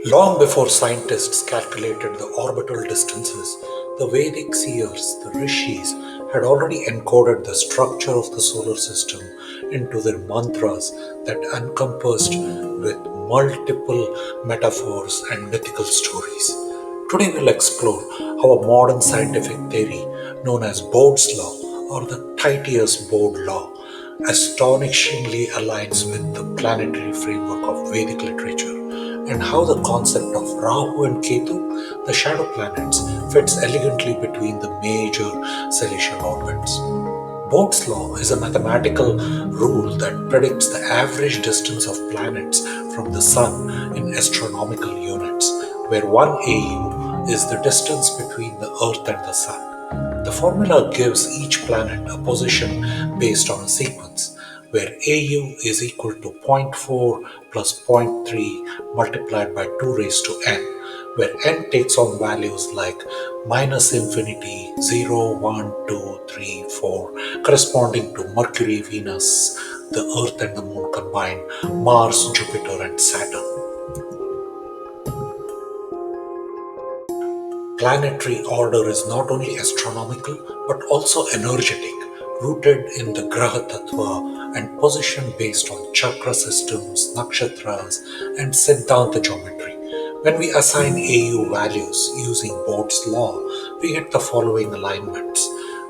Long before scientists calculated the orbital distances, the Vedic seers, the rishis, had already encoded the structure of the solar system into their mantras that encompassed with multiple metaphors and mythical stories. Today we'll explore how a modern scientific theory known as Bode's law or the Titius Bode law astonishingly aligns with the planetary framework of Vedic literature and how the concept of Rahu and Ketu, the shadow planets, fits elegantly between the major celestial orbits. Bode's law is a mathematical rule that predicts the average distance of planets from the Sun in astronomical units, where 1 AU is the distance between the Earth and the Sun. The formula gives each planet a position based on a sequence, where AU is equal to zero point 0.4 plus zero point 0.3 multiplied by 2 raised to n, where n takes on values like minus infinity, 0, 1, 2, 3, 4, corresponding to Mercury, Venus, the Earth and the Moon combined, Mars, Jupiter, and Saturn. Planetary order is not only astronomical but also energetic, rooted in the Graha Tattva and positioned based on chakra systems, nakshatras, and Siddhanta geometry. When we assign AU values using Bode's law, we get the following alignments.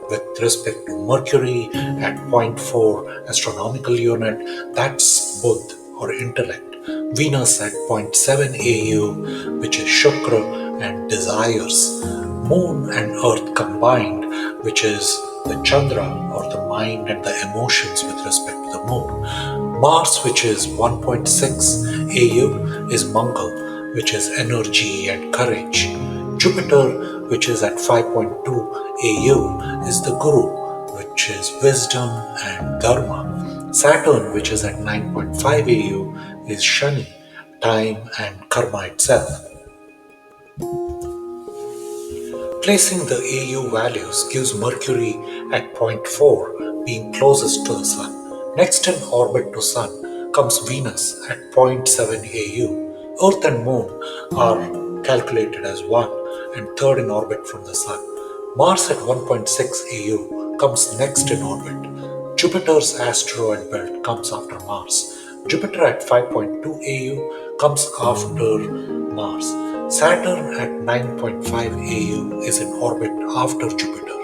With respect to Mercury at zero point 0.4 astronomical unit, that's Budh or intellect. Venus at zero point 0.7 AU, which is Shukra and desires. Moon and Earth combined, which is the Chandra or the mind and the emotions with respect to the Moon. Mars, which is 1.6 AU, is Mangal, which is energy and courage. Jupiter, which is at 5.2 AU, is the Guru, which is wisdom and dharma. Saturn, which is at 9.5 AU, is Shani, time and karma itself. Placing the AU values gives Mercury at zero point 0.4 being closest to the Sun. Next in orbit to Sun comes Venus at zero point 0.7 AU. Earth and Moon are calculated as 1 and third in orbit from the Sun. Mars at 1.6 AU comes next in orbit. Jupiter's asteroid belt comes after Mars. Jupiter at 5.2 AU comes after Mars. Saturn at 9.5 AU is in orbit after Jupiter.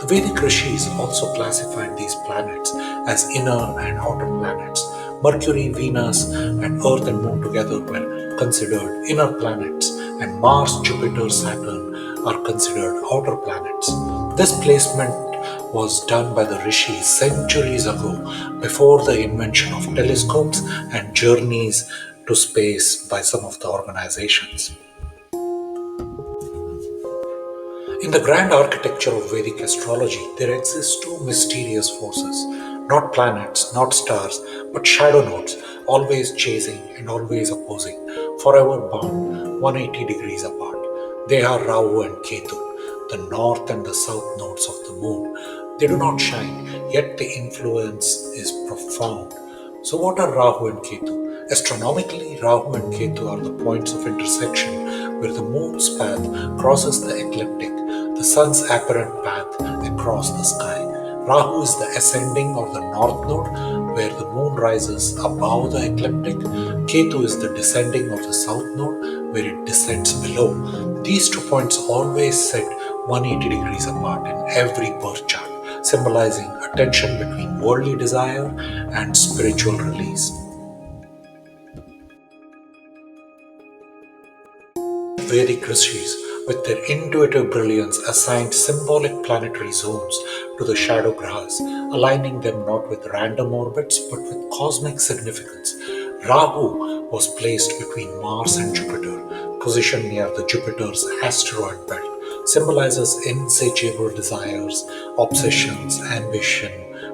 The Vedic rishis also classified these planets as inner and outer planets. Mercury, Venus, and Earth and Moon together were considered inner planets, and Mars, Jupiter, Saturn are considered outer planets. This placement was done by the rishis centuries ago, before the invention of telescopes and journeys to space by some of the organizations. In the grand architecture of Vedic astrology, there exist two mysterious forces, not planets, not stars, but shadow nodes, always chasing and always opposing, forever bound 180 degrees apart. They are Rahu and Ketu, the north and the south nodes of the moon. They do not shine, yet the influence is profound. So, what are Rahu and Ketu? Astronomically, Rahu and Ketu are the points of intersection where the moon's path crosses the ecliptic, the sun's apparent path across the sky. Rahu is the ascending or the north node, where the moon rises above the ecliptic. Ketu is the descending or the south node, where it descends below. These 2 points always set 180 degrees apart in every birth chart, symbolizing a tension between worldly desire and spiritual release. Vedic rishis, with their intuitive brilliance, assigned symbolic planetary zones to the shadow grahas, aligning them not with random orbits but with cosmic significance. Rahu was placed between Mars and Jupiter, positioned near the Jupiter's asteroid belt, symbolizes insatiable desires, obsessions, ambition,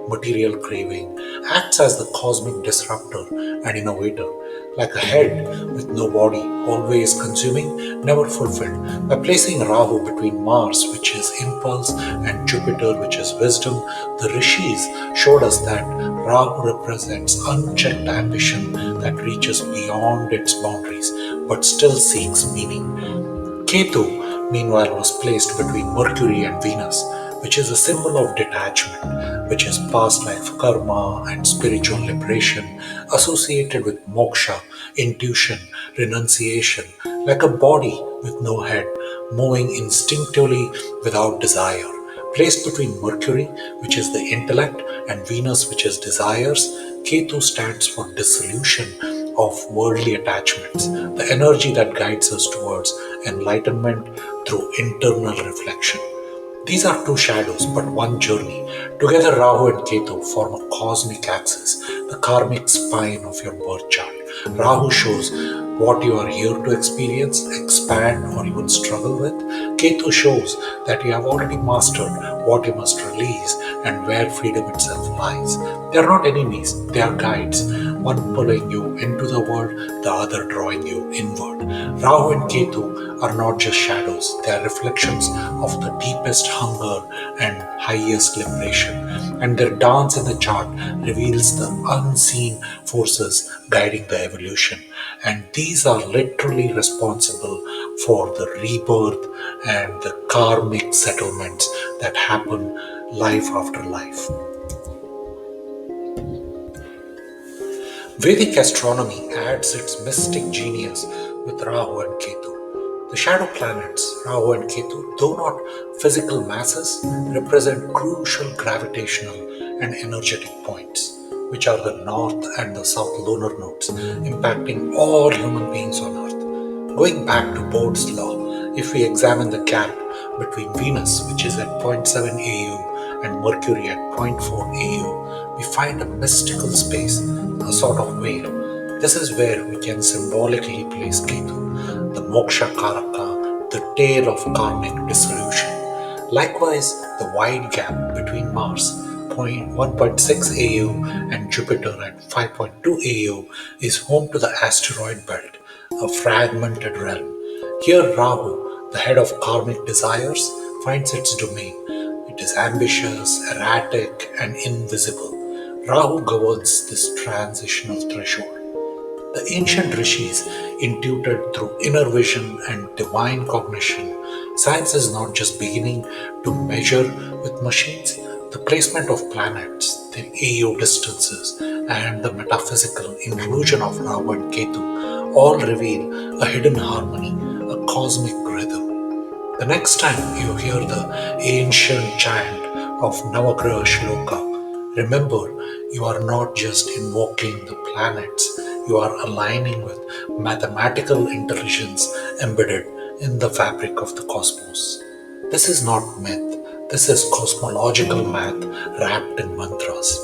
material craving, acts as the cosmic disruptor and innovator, like a head with no body, always consuming, never fulfilled. By placing Rahu between Mars, which is impulse, and Jupiter, which is wisdom, the rishis showed us that Rahu represents unchecked ambition that reaches beyond its boundaries, but still seeks meaning. Ketu, meanwhile, was placed between Mercury and Venus, which is a symbol of detachment, which is past life karma and spiritual liberation, associated with moksha, intuition, renunciation, like a body with no head, moving instinctively without desire. Placed between Mercury, which is the intellect, and Venus, which is desires, Ketu stands for dissolution of worldly attachments, the energy that guides us towards enlightenment through internal reflection. These are two shadows, but one journey. Together, Rahu and Ketu form a cosmic axis, the karmic spine of your birth chart. Rahu shows what you are here to experience, expand, or even struggle with. Ketu shows that you have already mastered what you must release and where freedom itself lies. They are not enemies, they are guides, one pulling you into the world, the other drawing you inward. Rahu and Ketu are not just shadows, they are reflections of the deepest hunger and highest liberation. And their dance in the chart reveals the unseen forces guiding the evolution. And these are literally responsible for the rebirth and the karmic settlements that happen life after life. Vedic astronomy adds its mystic genius with Rahu and Ketu. The shadow planets, Rahu and Ketu, though not physical masses, represent crucial gravitational and energetic points, which are the north and the south lunar nodes, impacting all human beings on Earth. Going back to Bode's law, if we examine the gap between Venus, which is at zero point 0.7 AU, and Mercury at zero point 0.4 AU, we find a mystical space, a sort of veil. This is where we can symbolically place Ketu, the moksha karaka, the tail of karmic dissolution. Likewise, the wide gap between Mars 1.6 AU and Jupiter at 5.2 AU is home to the asteroid belt, a fragmented realm. Here, Rahu, the head of karmic desires, finds its domain. It is ambitious, erratic, and invisible. Rahu governs this transitional threshold. The ancient rishis intuited through inner vision and divine cognition. Science is not just beginning to measure with machines. The placement of planets, the AO distances, and the metaphysical inclusion of Rahu and Ketu all reveal a hidden harmony, a cosmic rhythm. The next time you hear the ancient chant of Navagraha Shloka, remember you are not just invoking the planets, you are aligning with mathematical intelligence embedded in the fabric of the cosmos. This is not myth, this is cosmological math wrapped in mantras.